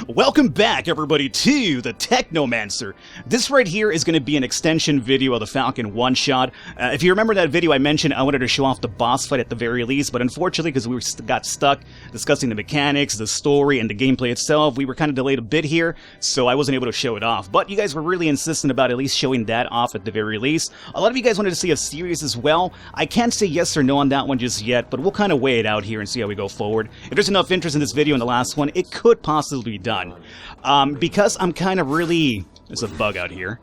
Welcome back, everybody, to the Technomancer. This right here is going to be an extension video of the Falcon one-shot. If you remember that video I mentioned, I wanted to show off the boss fight at the very least, but unfortunately, because we got stuck discussing the mechanics, the story, and the gameplay itself, we were kind of delayed a bit here, so I wasn't able to show it off. But you guys were really insistent about at least showing that off at the very least. A lot of you guys wanted to see a series as well. I can't say yes or no on that one just yet, but we'll kind of weigh it out here and see how we go forward. If there's enough interest in this video and the last one, it could possibly be done. Because I'm kind of really... There's a bug out here.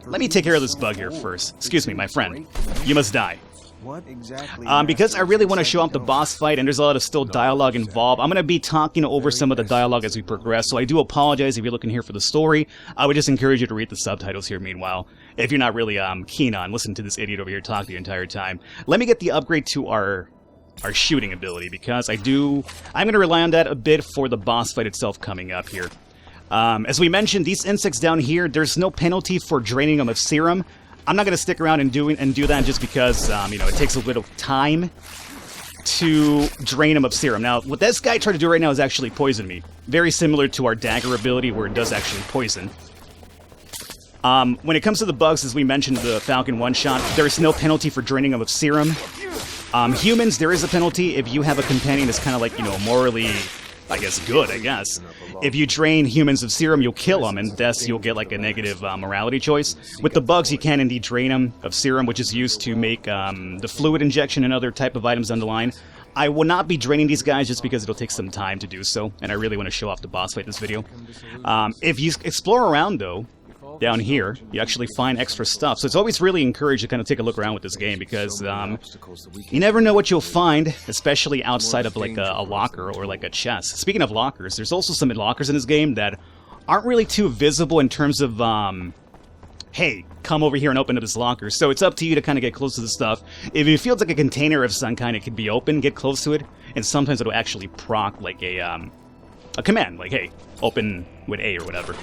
Let me take care of this bug here first. Excuse me, my friend. You must die. What exactly? Because I really want to show off the boss fight and there's a lot of still dialogue involved, I'm going to be talking over some of the dialogue as we progress, so I do apologize if you're looking here for the story. I would just encourage you to read the subtitles here meanwhile, if you're not really keen on listening to this idiot over here talk the entire time. Let me get the upgrade to our shooting ability, because I'm going to rely on that a bit for the boss fight itself coming up here. As we mentioned, these insects down here, there's no penalty for draining them of serum. I'm not going to stick around and do that just because, you know, it takes a bit of time to drain them of serum. Now, what this guy tried to do right now is actually poison me. Very similar to our dagger ability, where it does actually poison. When it comes to the bugs, as we mentioned, the Falcon one-shot, there is no penalty for draining them of serum. Humans, there is a penalty if you have a companion that's kind of like, you know, morally, I guess, good, I guess. If you drain humans of serum, you'll kill them, and thus you'll get like a negative morality choice. With the bugs, you can indeed drain them of serum, which is used to make the fluid injection and other type of items down the line. I will not be draining these guys just because it'll take some time to do so, and I really want to show off the boss fight in this video. If you explore around, though, down here, you actually find extra stuff. So it's always really encouraged to kind of take a look around with this game, because you never know what you'll find, especially outside of like a locker or like a chest. Speaking of lockers, there's also some lockers in this game that aren't really too visible in terms of, hey, come over here and open up this locker. So it's up to you to kind of get close to the stuff. If it feels like a container of some kind, it could be open, get close to it, and sometimes it'll actually proc like a command, like, hey, open with A or whatever.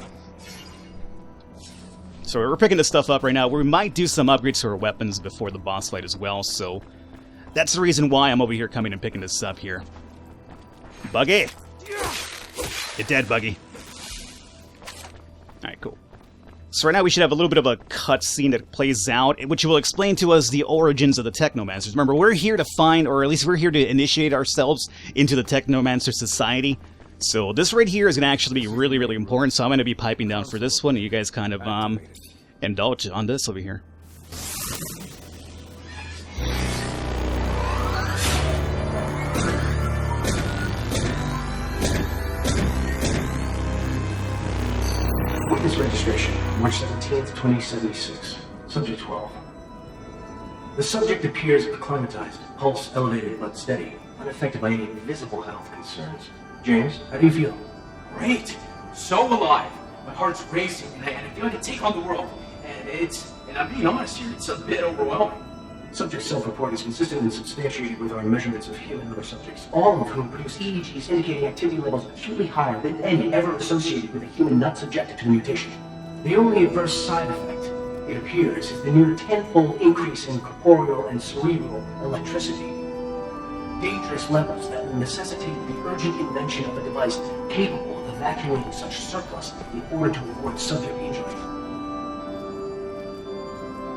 So we're picking this stuff up right now. We might do some upgrades to our weapons before the boss fight as well, so that's the reason why I'm over here coming and picking this up here. Buggy! You're dead, Buggy. Alright, cool. So right now we should have a little bit of a cutscene that plays out, which will explain to us the origins of the Technomancers. Remember, we're here to find, or at least we're here to initiate ourselves into the Technomancer society. So this right here is going to actually be really, really important, so I'm going to be piping down for this one, and you guys kind of indulge on this over here. Witness registration, March 17th, 2076. Subject 12. The subject appears acclimatized, pulse elevated but steady, unaffected by any visible health concerns. James, how do you feel? Great! So alive! My heart's racing, and I feel like I can take on the world. And I'm being honest here, it's a bit overwhelming. Subject's self-report is consistent and substantiated with our measurements of human and other subjects, all of whom produce EEGs indicating activity levels acutely higher than any ever associated with a human not subjected to the mutation. The only adverse side effect, it appears, is the near tenfold increase in corporeal and cerebral electricity. Dangerous levels that will necessitate the urgent invention of a device capable of evacuating such surplus in order to avoid subject injury.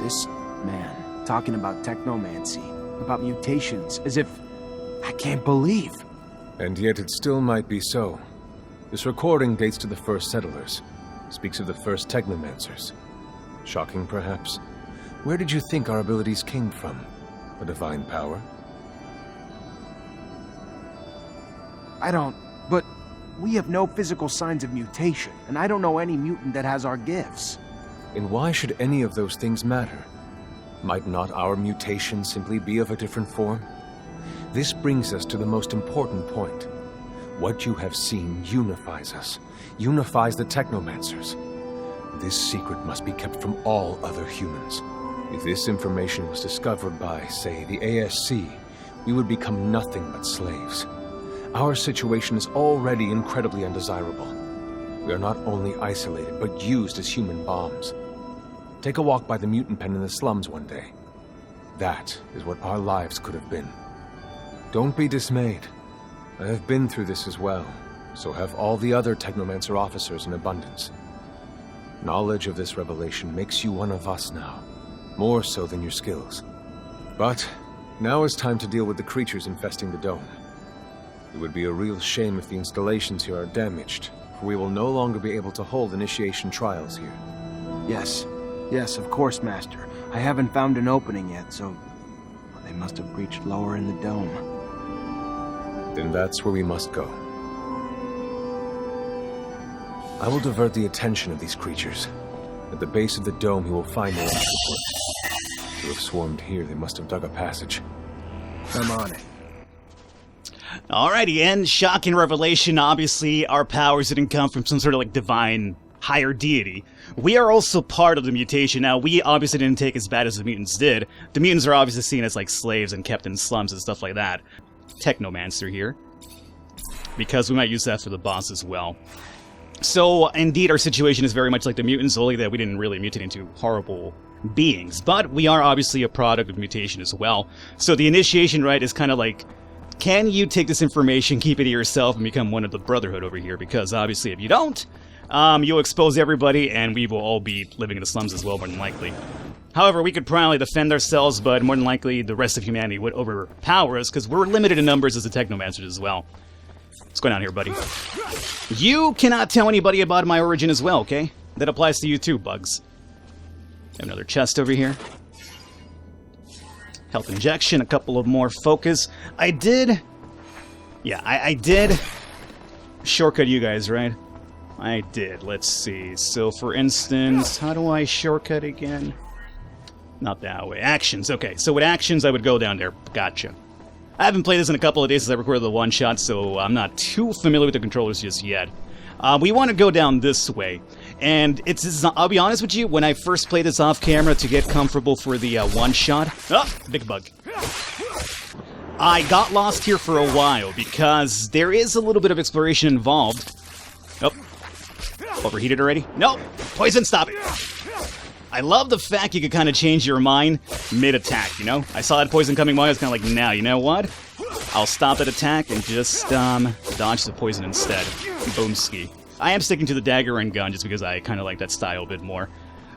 This man talking about technomancy, about mutations, as if I can't believe. And yet it still might be so. This recording dates to the first settlers. Speaks of the first Technomancers. Shocking, perhaps. Where did you think our abilities came from? A divine power? But we have no physical signs of mutation, and I don't know any mutant that has our gifts. And why should any of those things matter? Might not our mutation simply be of a different form? This brings us to the most important point. What you have seen unifies us, unifies the Technomancers. This secret must be kept from all other humans. If this information was discovered by, say, the ASC, we would become nothing but slaves. Our situation is already incredibly undesirable. We are not only isolated, but used as human bombs. Take a walk by the mutant pen in the slums one day. That is what our lives could have been. Don't be dismayed. I have been through this as well. so have all the other Technomancer officers in abundance. Knowledge of this revelation makes you one of us now, more so than your skills. But now is time to deal with the creatures infesting the dome. It would be a real shame if the installations here are damaged, for we will no longer be able to hold initiation trials here. Yes. Yes, of course, Master. I haven't found an opening yet, so they must have breached lower in the dome. Then that's where we must go. I will divert the attention of these creatures. At the base of the dome, you will find their entry point. To have swarmed here, they must have dug a passage. I'm on it. Alrighty, and shocking revelation, obviously our powers didn't come from some sort of like divine higher deity. We are also part of the mutation. Now, we obviously didn't take as bad as the mutants did. The mutants are obviously seen as like slaves and kept in slums and stuff like that. Technomancer here, because we might use that for the boss as well. So, indeed, our situation is very much like the mutants, only that we didn't really mutate into horrible beings. But we are obviously a product of mutation as well. So the initiation rite is kind of like, can you take this information, keep it to yourself, and become one of the Brotherhood over here? Because obviously if you don't, you'll expose everybody, and we will all be living in the slums as well, more than likely. However, we could probably defend ourselves, but more than likely the rest of humanity would overpower us, because we're limited in numbers as the Technomancers as well. What's going on here, buddy? You cannot tell anybody about my origin as well, okay? That applies to you too, Bugs. Have another chest over here. Health injection, a couple of more focus. I did shortcut you guys, right? I did. Let's see. So, for instance, how do I shortcut again? Not that way. Actions. Okay, so with actions, I would go down there. Gotcha. I haven't played this in a couple of days since I recorded the one-shot, so I'm not too familiar with the controllers just yet. We want to go down this way. And I'll be honest with you, when I first played this off-camera to get comfortable for the one-shot... Oh, big bug. I got lost here for a while, because there is a little bit of exploration involved. Oh. Overheated already? No! Poison, stop it! I love the fact you could kind of change your mind mid-attack, you know? I saw that poison coming by, I was kind of like, now, you know what? I'll stop that attack and just, dodge the poison instead. Boomski. I am sticking to the dagger and gun just because I kind of like that style a bit more.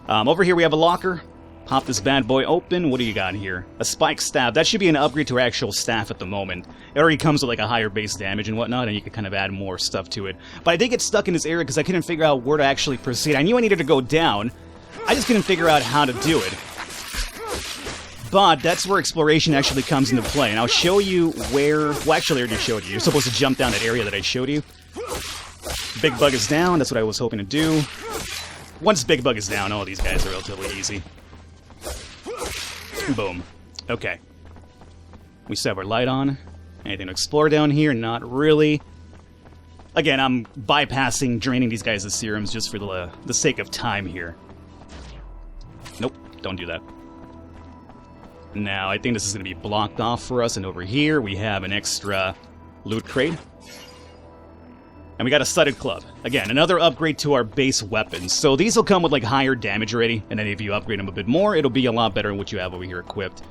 Over here we have a locker. Pop this bad boy open. What do you got here? A spike staff. That should be an upgrade to our actual staff at the moment. It already comes with like a higher base damage and whatnot, and you can kind of add more stuff to it. But I did get stuck in this area because I couldn't figure out where to actually proceed. I knew I needed to go down. I just couldn't figure out how to do it. But that's where exploration actually comes into play. And I'll show you where... Well, actually, I already showed you. You're supposed to jump down that area that I showed you. Big Bug is down. That's what I was hoping to do. Once Big Bug is down, all these guys are relatively easy. Boom. Okay. We still have our light on. Anything to explore down here? Not really. Again, I'm bypassing draining these guys' serums just for the sake of time here. Nope, don't do that. Now, I think this is going to be blocked off for us, and over here we have an extra loot crate. And we got a studded club. Again, another upgrade to our base weapons. So these will come with like higher damage already, and then if you upgrade them a bit more, it'll be a lot better than what you have over here equipped.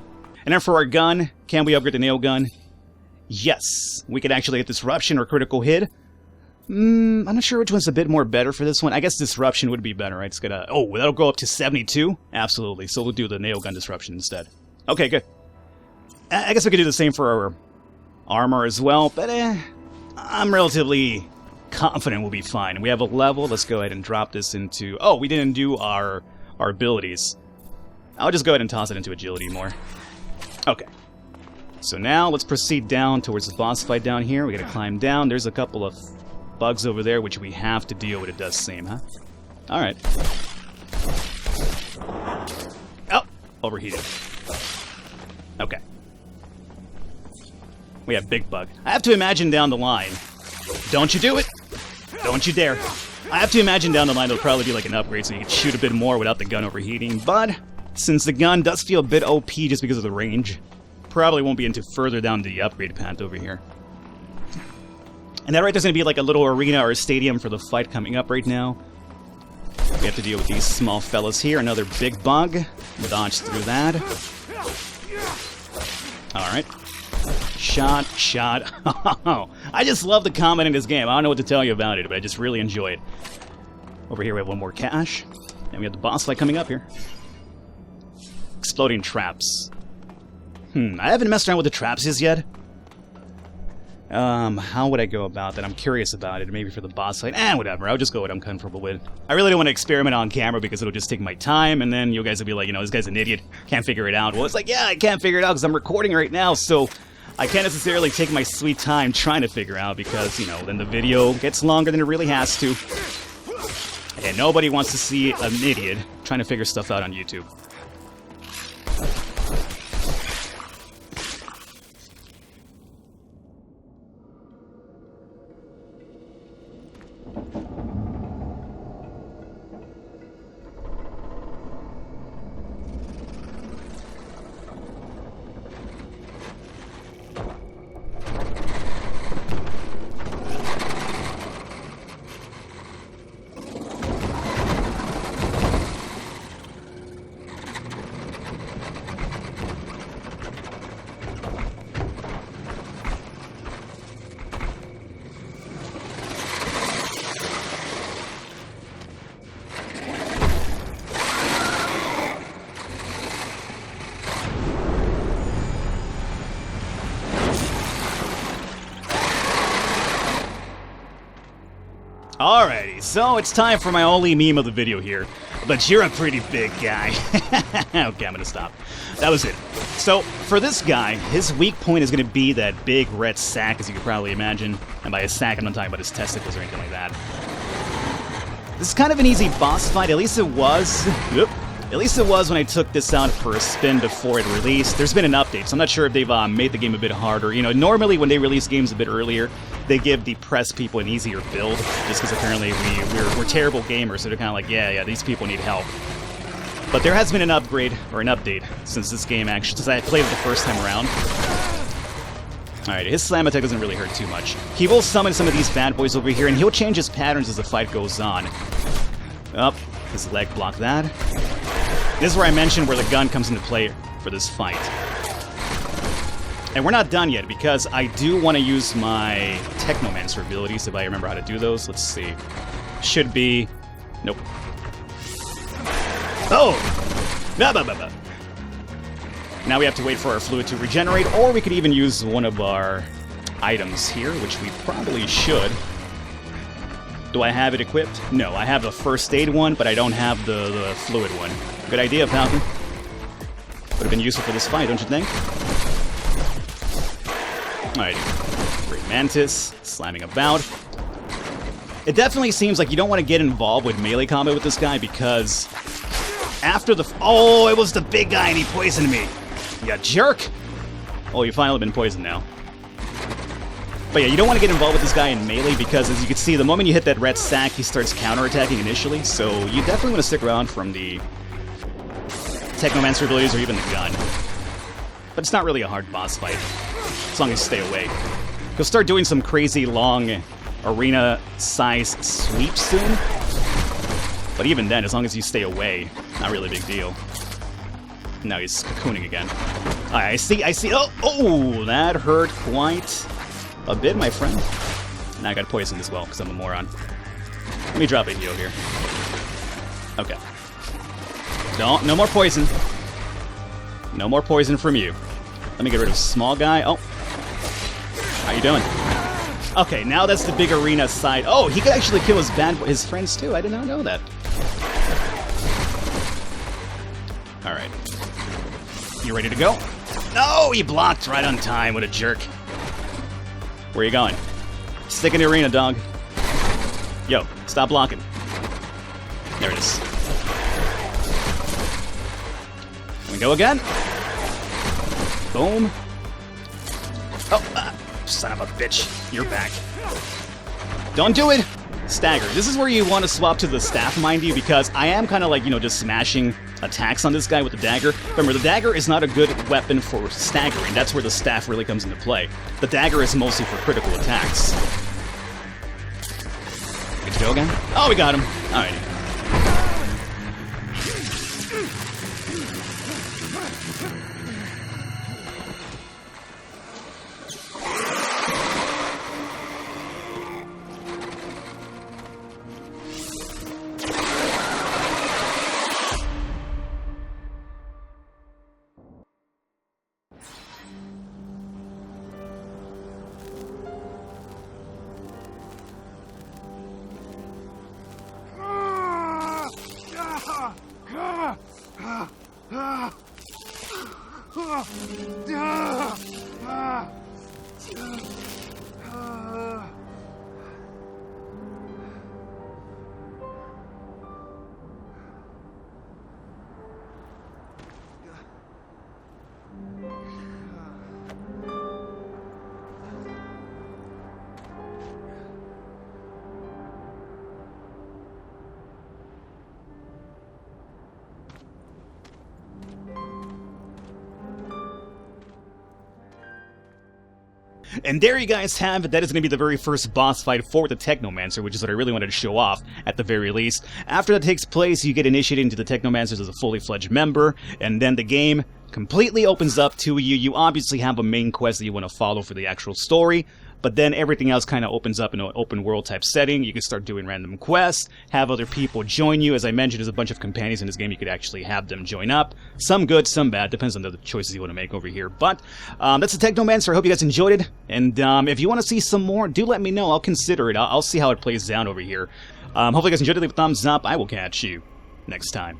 And then for our gun, can we upgrade the nail gun? Yes, we can actually hit disruption or critical hit. I'm not sure which one's a bit more better for this one. I guess disruption would be better, right? It's gonna... Oh, that'll go up to 72? Absolutely. So we'll do the nail gun disruption instead. Okay, good. I guess we could do the same for our armor as well, but I'm relatively confident we'll be fine. We have a level. Let's go ahead and drop this into... Oh, we didn't do our abilities. I'll just go ahead and toss it into agility more. Okay. So now let's proceed down towards the boss fight down here. We gotta climb down. There's a couple of bugs over there, which we have to deal with. It does seem, huh? Alright. Oh! Overheated. Okay. We have Big Bug. I have to imagine down the line. Don't you do it! Don't you dare. I have to imagine down the line there'll probably be like an upgrade so you can shoot a bit more without the gun overheating, but since the gun does feel a bit OP just because of the range, probably won't be into further down the upgrade path over here. And that right there's going to be like a little arena or a stadium for the fight coming up right now. We have to deal with these small fellas here. Another big bug. Dodge through that. Alright. Shot. I just love the combat in this game. I don't know what to tell you about it, but I just really enjoy it. Over here we have one more cache. And we have the boss fight coming up here. Exploding traps. I haven't messed around with the traps just yet. How would I go about that? I'm curious about it. Maybe for the boss fight. Whatever. I'll just go with what I'm comfortable with. I really don't want to experiment on camera because it'll just take my time, and then you guys will be like, you know, this guy's an idiot. Can't figure it out. Well, it's like, yeah, I can't figure it out because I'm recording right now, so I can't necessarily take my sweet time trying to figure out because, you know, then the video gets longer than it really has to. And nobody wants to see an idiot trying to figure stuff out on YouTube. Alrighty, so it's time for my only meme of the video here. But you're a pretty big guy. Okay, I'm gonna stop. That was it. So, for this guy, his weak point is gonna be that big red sack, as you can probably imagine. And by his sack, I'm not talking about his testicles or anything like that. This is kind of an easy boss fight, at least it was. At least it was when I took this out for a spin before it released. There's been an update, so I'm not sure if they've made the game a bit harder. You know, normally when they release games a bit earlier, they give the press people an easier build, just because apparently we're terrible gamers, so they're kind of like, yeah, these people need help. But there has been an upgrade, or an update, since this game actually, since I played it the first time around. Alright, his slam attack doesn't really hurt too much. He will summon some of these bad boys over here, and he'll change his patterns as the fight goes on. Up, his leg blocked that. This is where I mentioned where the gun comes into play for this fight. And we're not done yet, because I do want to use my Technomancer abilities, if I remember how to do those. Let's see. Should be... Nope. Oh! Now we have to wait for our fluid to regenerate, or we could even use one of our items here, which we probably should. Do I have it equipped? No, I have the first aid one, but I don't have the fluid one. Good idea, Falcon. Would have been useful for this fight, don't you think? Alright. Great Mantis, slamming about. It definitely seems like you don't want to get involved with melee combat with this guy because after the... Oh, it was the big guy and he poisoned me. You jerk! Oh, you've finally been poisoned now. But yeah, you don't want to get involved with this guy in melee because, as you can see, the moment you hit that red sack, he starts counterattacking initially, so you definitely want to stick around from the Technomancer abilities or even the gun. But it's not really a hard boss fight, as long as you stay away. He'll start doing some crazy long arena-size sweeps soon, but even then, as long as you stay away, not really a big deal. Now he's cocooning again. I see. Oh, that hurt quite a bit, my friend. Now I got poisoned as well, because I'm a moron. Let me drop a heal here. Okay. No more poison. No more poison from you. Let me get rid of small guy. Oh. How you doing? Okay, now that's the big arena side. Oh, he could actually kill his friends too. I did not know that. Alright. You ready to go? No, he blocked right on time. What a jerk. Where are you going? Stick in the arena, dog. Yo, stop blocking. There it is. We go again. Boom. Oh, son of a bitch. You're back. Don't do it! Stagger. This is where you want to swap to the staff, mind you, because I am kind of like, just smashing attacks on this guy with the dagger. Remember, the dagger is not a good weapon for staggering. That's where the staff really comes into play. The dagger is mostly for critical attacks. Good to go again? Oh, we got him. Alrighty. And there you guys have it. That is going to be the very first boss fight for the Technomancer, which is what I really wanted to show off at the very least. After that takes place, you get initiated into the Technomancers as a fully fledged member, and then the game completely opens up to you. You obviously have a main quest that you want to follow for the actual story, but then everything else kind of opens up in an open world type setting. You can start doing random quests, have other people join you. As I mentioned, there's a bunch of companions in this game. You could actually have them join up. Some good, some bad. Depends on the choices you want to make over here. But that's the Technomancer. I hope you guys enjoyed it. And if you want to see some more, do let me know. I'll consider it. I'll see how it plays down over here. Hopefully you guys enjoyed it. Leave a thumbs up. I will catch you next time.